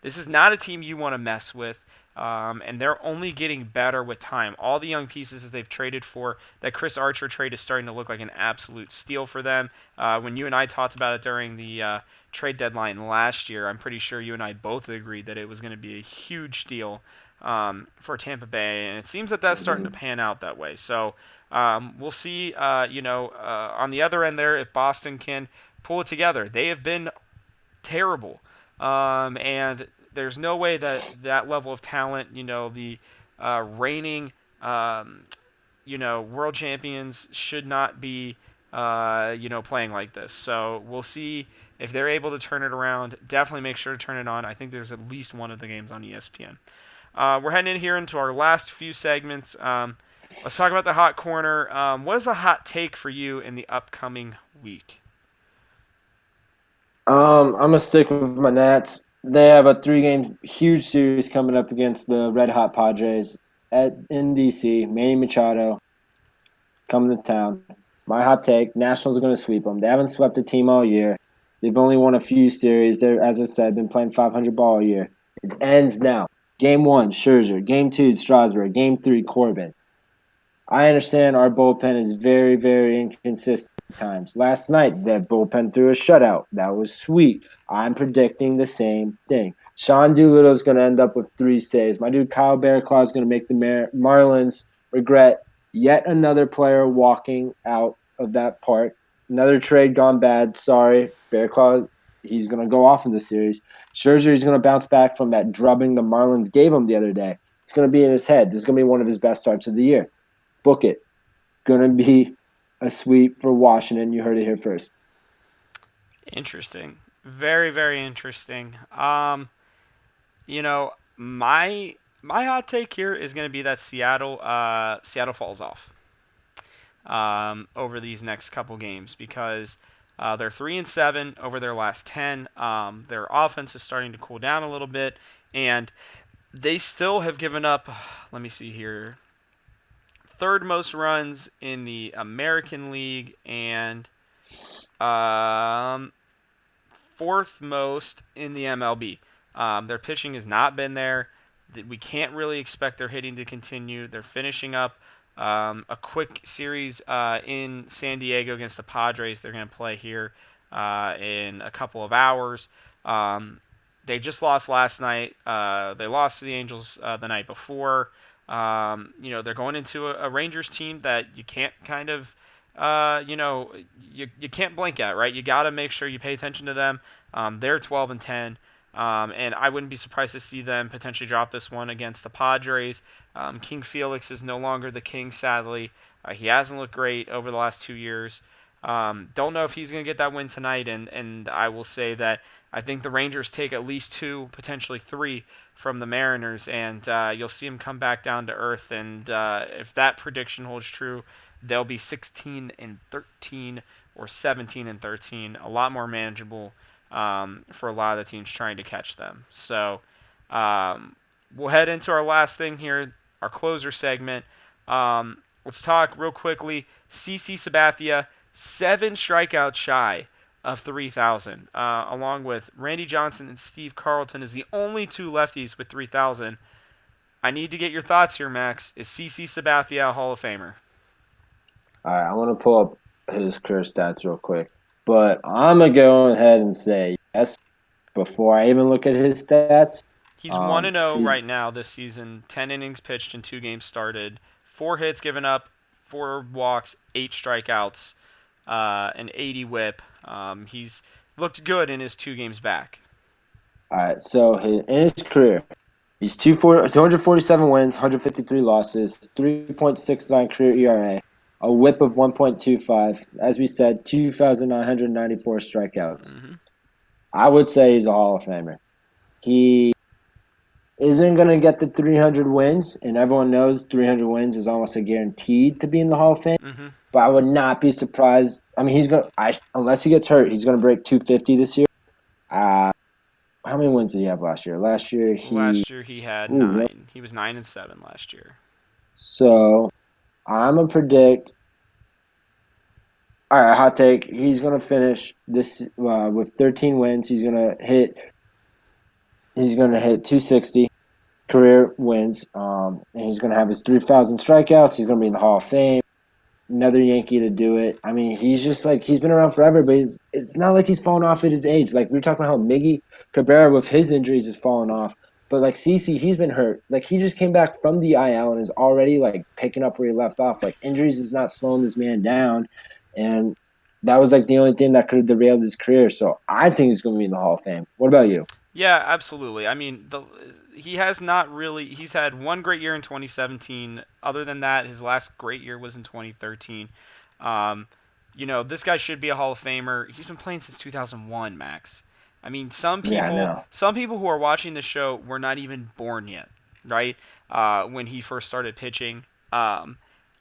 This is not a team you want to mess with. and they're only getting better with time. All the young pieces that they've traded for, that Chris Archer trade is starting to look like an absolute steal for them. When you and I talked about it during the trade deadline last year, I'm pretty sure you and I both agreed that it was going to be a huge deal for Tampa Bay, and it seems that that's starting to Mhm. pan out that way. So we'll see. On the other end there, if Boston can pull it together, they have been terrible, and there's no way that that level of talent, the reigning, world champions should not be, playing like this. So we'll see if they're able to turn it around. Definitely make sure to turn it on. I think there's at least one of the games on ESPN. We're heading in here into our last few segments. Let's talk about the hot corner. What is a hot take for you in the upcoming week? I'm gonna stick with my Nats. They have a 3-game huge series coming up against the Red Hot Padres in DC. Manny Machado coming to town. My hot take: Nationals are going to sweep them. They haven't swept a team all year. They've only won a few series. They're, as I said, been playing 500 ball all year. It ends now. Game 1, Scherzer. Game 2, Strasburg. Game 3, Corbin. I understand our bullpen is very, very inconsistent at times. Last night, that bullpen threw a shutout. That was sweet. I'm predicting the same thing. Sean Doolittle is going to end up with 3 saves. My dude Kyle Bearclaw is going to make the Marlins regret yet another player walking out of that park. Another trade gone bad. Sorry, Bearclaw. He's going to go off in the series. Scherzer is going to bounce back from that drubbing the Marlins gave him the other day. It's going to be in his head. This is going to be one of his best starts of the year. Book it. Gonna be a sweep for Washington. You heard it here first. Interesting. Very, very interesting. My hot take here is going to be that Seattle falls off over these next couple games because they're 3-7 over their last 10. Their offense is starting to cool down a little bit, and they still have given up. Let me see here. Third most runs in the American League and um, fourth most in the MLB. Their pitching has not been there. We can't really expect their hitting to continue. They're finishing up a quick series in San Diego against the Padres. They're going to play here in a couple of hours. They just lost last night. They lost to the Angels the night before. They're going into a Rangers team that you can't kind of, you can't blink at, right? You got to make sure you pay attention to them. They're 12-10. And I wouldn't be surprised to see them potentially drop this one against the Padres. King Felix is no longer the king, sadly. He hasn't looked great over the last 2 years. Don't know if he's going to get that win tonight, and I will say that I think the Rangers take at least 2, potentially 3 from the Mariners, and you'll see them come back down to earth. And if that prediction holds true, they'll be 16-13 or 17-13, a lot more manageable for a lot of the teams trying to catch them. So we'll head into our last thing here, our closer segment. Let's talk real quickly. CC Sabathia, 7 strikeouts shy of 3,000, along with Randy Johnson and Steve Carlton is the only 2 lefties with 3,000. I need to get your thoughts here, Max. Is CC Sabathia a Hall of Famer? All right, I want to pull up his career stats real quick, but I'm gonna go ahead and say yes before I even look at his stats. He's 1-0 See, right now this season. 10 innings pitched and 2 games started. 4 hits given up, 4 walks, 8 strikeouts, an 80 whip. He's looked good in his 2 games back. all right, so in his career, he's 247 wins, 153 losses, 3.69 career ERA, a WHIP of 1.25. As we said, 2,994 strikeouts. Mm-hmm. I would say he's a Hall of Famer. He isn't going to get the 300 wins, and everyone knows 300 wins is almost a guaranteed to be in the Hall of Fame. Mm-hmm. But I would not be surprised. I mean, unless he gets hurt, he's going to break 250 this year. How many wins did he have last year? Last year Last year he had ooh, 9. He was 9-7 last year. so I'm gonna predict. All right, hot take. He's gonna finish this with 13 wins. He's gonna hit. He's gonna hit 260. career wins. And he's going to have his 3,000 strikeouts. He's going to be in the Hall of Fame. Another Yankee to do it. I mean, he's just like he's been around forever, but it's not like he's fallen off at his age. Like we were talking about how Miggy Cabrera with his injuries has fallen off, but like CC, he's been hurt. Like he just came back from the IL and is already like picking up where he left off. Like injuries is not slowing this man down, and that was like the only thing that could have derailed his career. So I think he's going to be in the Hall of Fame. What about you? Yeah, absolutely. I mean, he has not really. He's had one great year in 2017. Other than that, his last great year was in 2013. Um, this guy should be a Hall of Famer. He's been playing since 2001, Max. I mean, Yeah, I know. some people who are watching the show were not even born yet, right? When he first started pitching.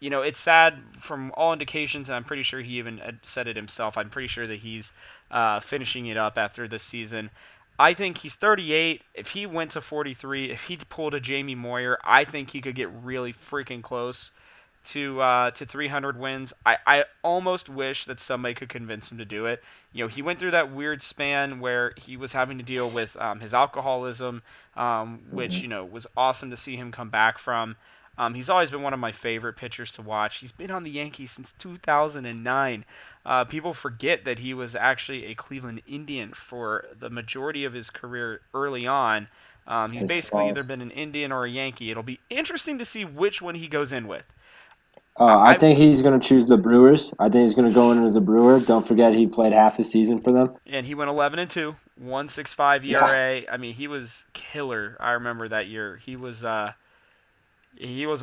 It's sad from all indications, and I'm pretty sure he even said it himself. I'm pretty sure that he's finishing it up after this season. I think he's 38. If he went to 43, if he pulled a Jamie Moyer, I think he could get really freaking close to 300 wins. I almost wish that somebody could convince him to do it. He went through that weird span where he was having to deal with his alcoholism, which Mhm. was awesome to see him come back from. He's always been one of my favorite pitchers to watch. He's been on the Yankees since 2009. People forget that he was actually a Cleveland Indian for the majority of his career early on. He's His basically either smalls. been an Indian or a Yankee. It'll be interesting to see which one he goes in with. I I think he's going to choose the Brewers. I think he's going to go in as a Brewer. Don't forget he played half the season for them. and he went 11-2, 1.65 Yeah, ERA. I mean, he was killer. I remember that year. He was a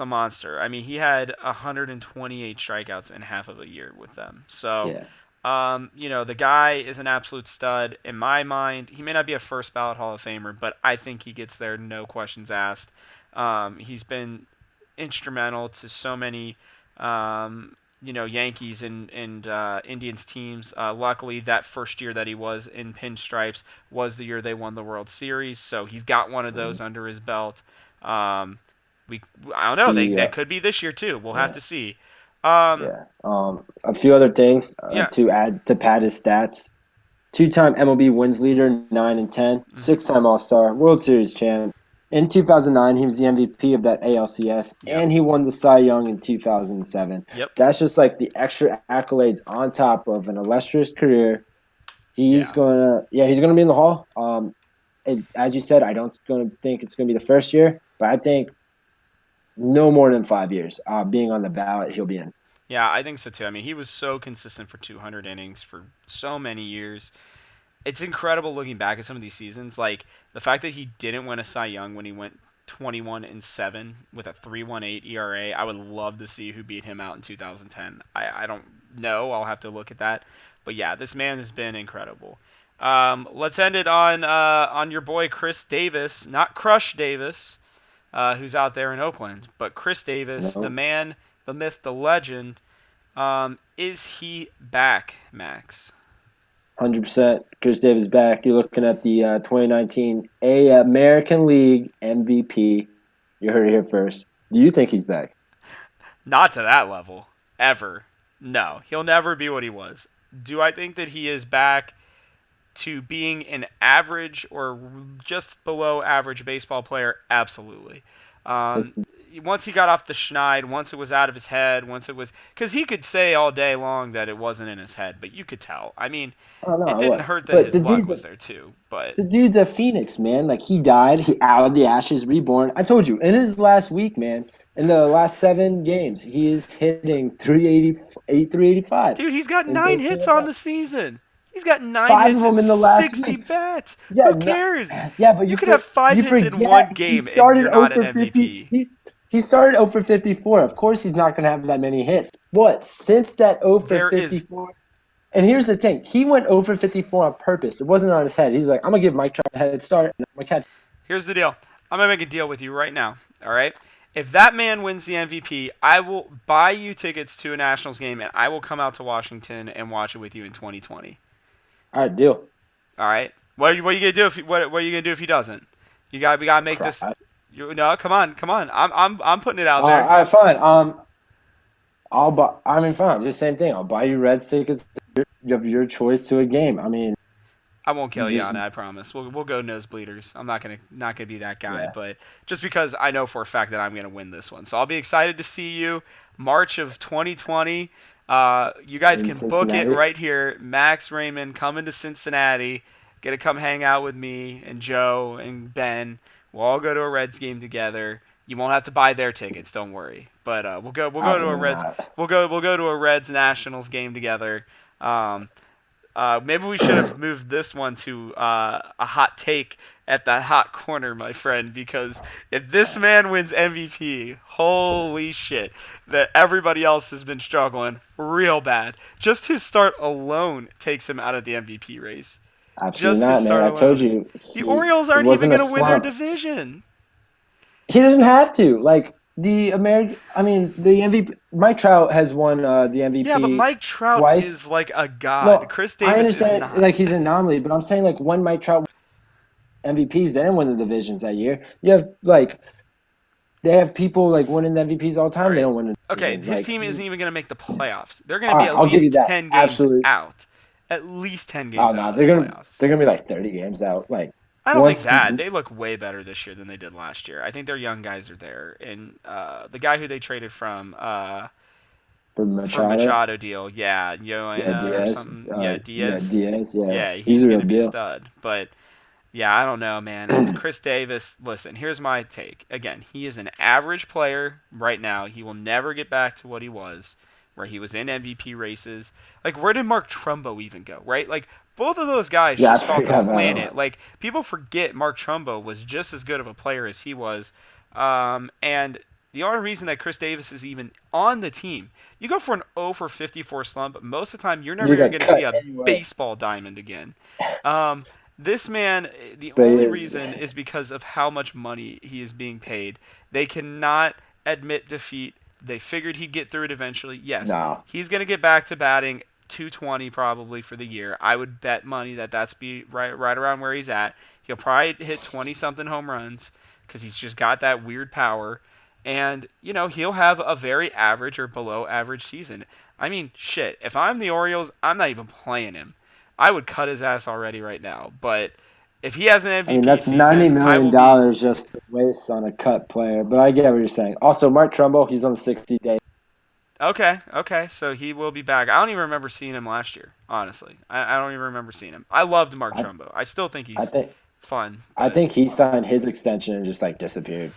monster. I mean, he had 128 strikeouts in half of a year with them. So, yeah. the guy is an absolute stud. In my mind, he may not be a first ballot Hall of Famer, but I think he gets there, no questions asked. He's been instrumental to so many, Yankees and Indians teams. Luckily, that first year that he was in pinstripes was the year they won the World Series, so he's got one of those Mhm. under his belt. Um, we I don't know. He, That could be this year too. We'll have yeah, to see. Um, yeah. A few other things yeah. to add to pad his stats. Two-time MLB wins leader, 9 and 10. Hmm. Six-time All-Star, World Series champ. In 2009, he was the MVP of that ALCS, Yep. and he won the Cy Young in 2007. Yep. That's just like the extra accolades on top of an illustrious career. Yeah. He's gonna be in the Hall. As you said, I don't gonna think it's gonna be the first year, but I think no more than 5 years. Being on the ballot, he'll be in. Yeah, I think so too. I mean, he was so consistent for 200 innings for so many years. It's incredible looking back at some of these seasons. Like the fact that he didn't win a Cy Young when he went 21-7 with a 3.18 ERA. I would love to see who beat him out in 2010. I don't know. I'll have to look at that. But yeah, this man has been incredible. Let's end it on your boy Chris Davis, not Crush Davis, who's out there in Oakland, but Chris Davis, the No, man, the myth, the legend. Is he back, Max? 100%. Chris Davis back. You're looking at the 2019 American League MVP. You heard it here first. Do you think he's back? Not to that level, ever. No, he'll never be what he was. Do I think that he is back to being an average or just below average baseball player? Absolutely. Um, Once he got off the schneid, once it was out of his head, once it was because he could say all day long that it wasn't in his head, but you could tell. I mean, Oh no, it I didn't was. hurt that But his luck was there too. But the dude's a phoenix, man. Like he died, he out of the ashes, reborn. I told you in his last week, man. In the last 7 games, he is hitting 388, 385 dude, he's got in 9 13 hits at on bats. the season. He's got 9 Five of hits and them in the last 60 week. bats. Yeah, Who no, cares? yeah, but You could have 5 you hits in one forget he game and started you're not 0 an for 50. MVP. He started 0 for 54. Of course, he's not going to have that many hits. What since that 0 for There is 54? And here's the thing: he went 0 for 54 on purpose. It wasn't on his head. He's like, I'm gonna give Mike Trout a head start, and I'm gonna catch. Here's the deal. I'm gonna make a deal with you right now. All right. If that man wins the MVP, I will buy you tickets to a Nationals game, and I will come out to Washington and watch it with you in 2020. All right, deal. All right. What are you gonna do if what are you gonna do if he doesn't? We gotta make this. Cry. No, come on, come on. I'm putting it out All there. right, fine. I'll buy. I mean, fine. Do the same thing. I'll buy you Reds tickets of your choice to a game. I mean, I won't kill you Just on it. I promise. We'll go nosebleeders. I'm not gonna be that guy, yeah, but just because I know for a fact that I'm gonna win this one, so I'll be excited to see you March of 2020. You guys in can book it Cincinnati. right here. Max Raymond coming to Cincinnati. Gonna come hang out with me and Joe and Ben. We'll all go to a Reds game together. You won't have to buy their tickets. Don't worry. But we'll go to a Absolutely Reds not. we'll go to a Reds Nationals game together. Um, Maybe we should have moved this one to a hot take at the hot corner, my friend, because if this man wins MVP, holy shit, that everybody else has been struggling real bad. Just his start alone takes him out of the MVP race. Absolutely Just his not, man. start I told alone. you The he Orioles it aren't even wasn't a going to win their slump. division. He doesn't have to. Like the American, I mean, the MVP. Mike Trout has won the Yeah, but MVP Mike Trout twice. is like a god. No, Chris I Davis is understand. Like not. he's an anomaly, but I'm saying like when Mike Trout MVPs, they didn't win the divisions that year. You have like they have people like winning the MVPs all the All time. They right. don't win the Okay, division. his Like, team isn't even going to make the playoffs. They're going to all be right, at I'll give you least that. 10 games Absolutely. out. At least 10 Oh games no, out of the playoffs. they're gonna be like 30 games out. Like I don't think once that. They look way better this year than they did last year. I think their young guys are there. And the guy who they traded for for Machado, Machado deal, yeah, yeah, Yoena or Diaz, something. Yeah, yeah, Diaz. Diaz, yeah, Yeah, he's he's a going real to be a deal. stud. But yeah, I don't know, man. And Chris Davis, listen, here's my take. Again, he is an average player right now. He will never get back to what he was, where he was in MVP races. Like, where did Mark Trumbo even go, right? Like, both of those guys Yeah, I just fell off the forgot about planet. him. Like, people forget Mark Trumbo was just as good of a player as he was. And the only reason that Chris Davis is even on the team, you go for an 0 for 54 slump, but most of the time you're never You even got going to see cut a anyway, baseball diamond again. Um, this man, the but he only is reason is because of how much money he is being paid. They cannot admit defeat. They figured he'd get through it eventually. Yes, no. he's going to get back to batting 220 probably for the year. I would bet money that that's be right around where he's at. He'll probably hit 20 something home runs because he's just got that weird power. And, he'll have a very average or below average season. I mean, shit, if I'm the Orioles, I'm not even playing him. I would cut his ass already right now. But if he has an I mean, MVP that's $90 season, I million will be. dollars just to waste on a cut player. But I get what you're saying. Also, Mark Trumbo, he's on the 60-day. Okay, okay, so he will be back. I don't even remember seeing him last year, honestly. I don't even remember seeing him. I loved Mark I, Trumbo. I still think I he's think fun, I but think he signed his extension and just like disappeared.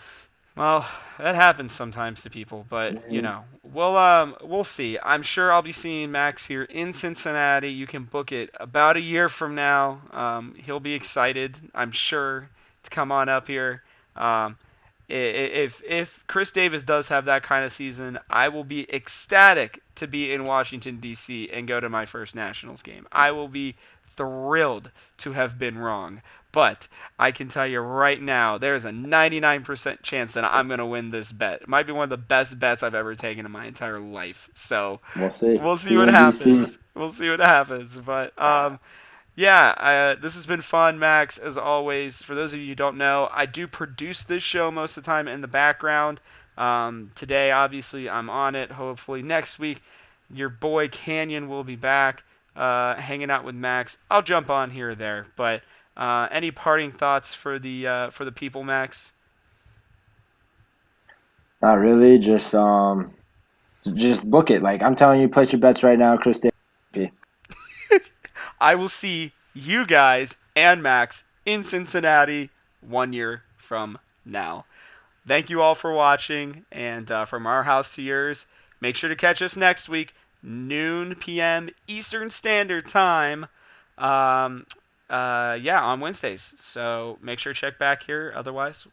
well, that happens sometimes to people, but Mhm. we'll see. I'm sure I'll be seeing Max here in Cincinnati. You can book it about a year from now. He'll be excited, I'm sure, to come on up here. Um, if Chris Davis does have that kind of season, I will be ecstatic to be in Washington D.C. and go to my first Nationals game. I will be thrilled to have been wrong. But I can tell you right now, there's a 99% chance that I'm going to win this bet. It might be one of the best bets I've ever taken in my entire life. So We'll see. we'll see See you what in DC. happens. We'll see what happens. But yeah, this has been fun, Max, as always. For those of you who don't know, I do produce this show most of the time in the background. Today, obviously, I'm on it. Hopefully, next week, your boy Canyon will be back hanging out with Max. I'll jump on here or there. But any parting thoughts for the people, Max? Not really. Just book it. Like I'm telling you, place your bets right now, Chris Davis. I will see you guys and Max in Cincinnati 1 year from now. Thank you all for watching, and from our house to yours, make sure to catch us next week, noon p.m. Eastern Standard Time. Yeah, on Wednesdays. So make sure to check back here. Otherwise,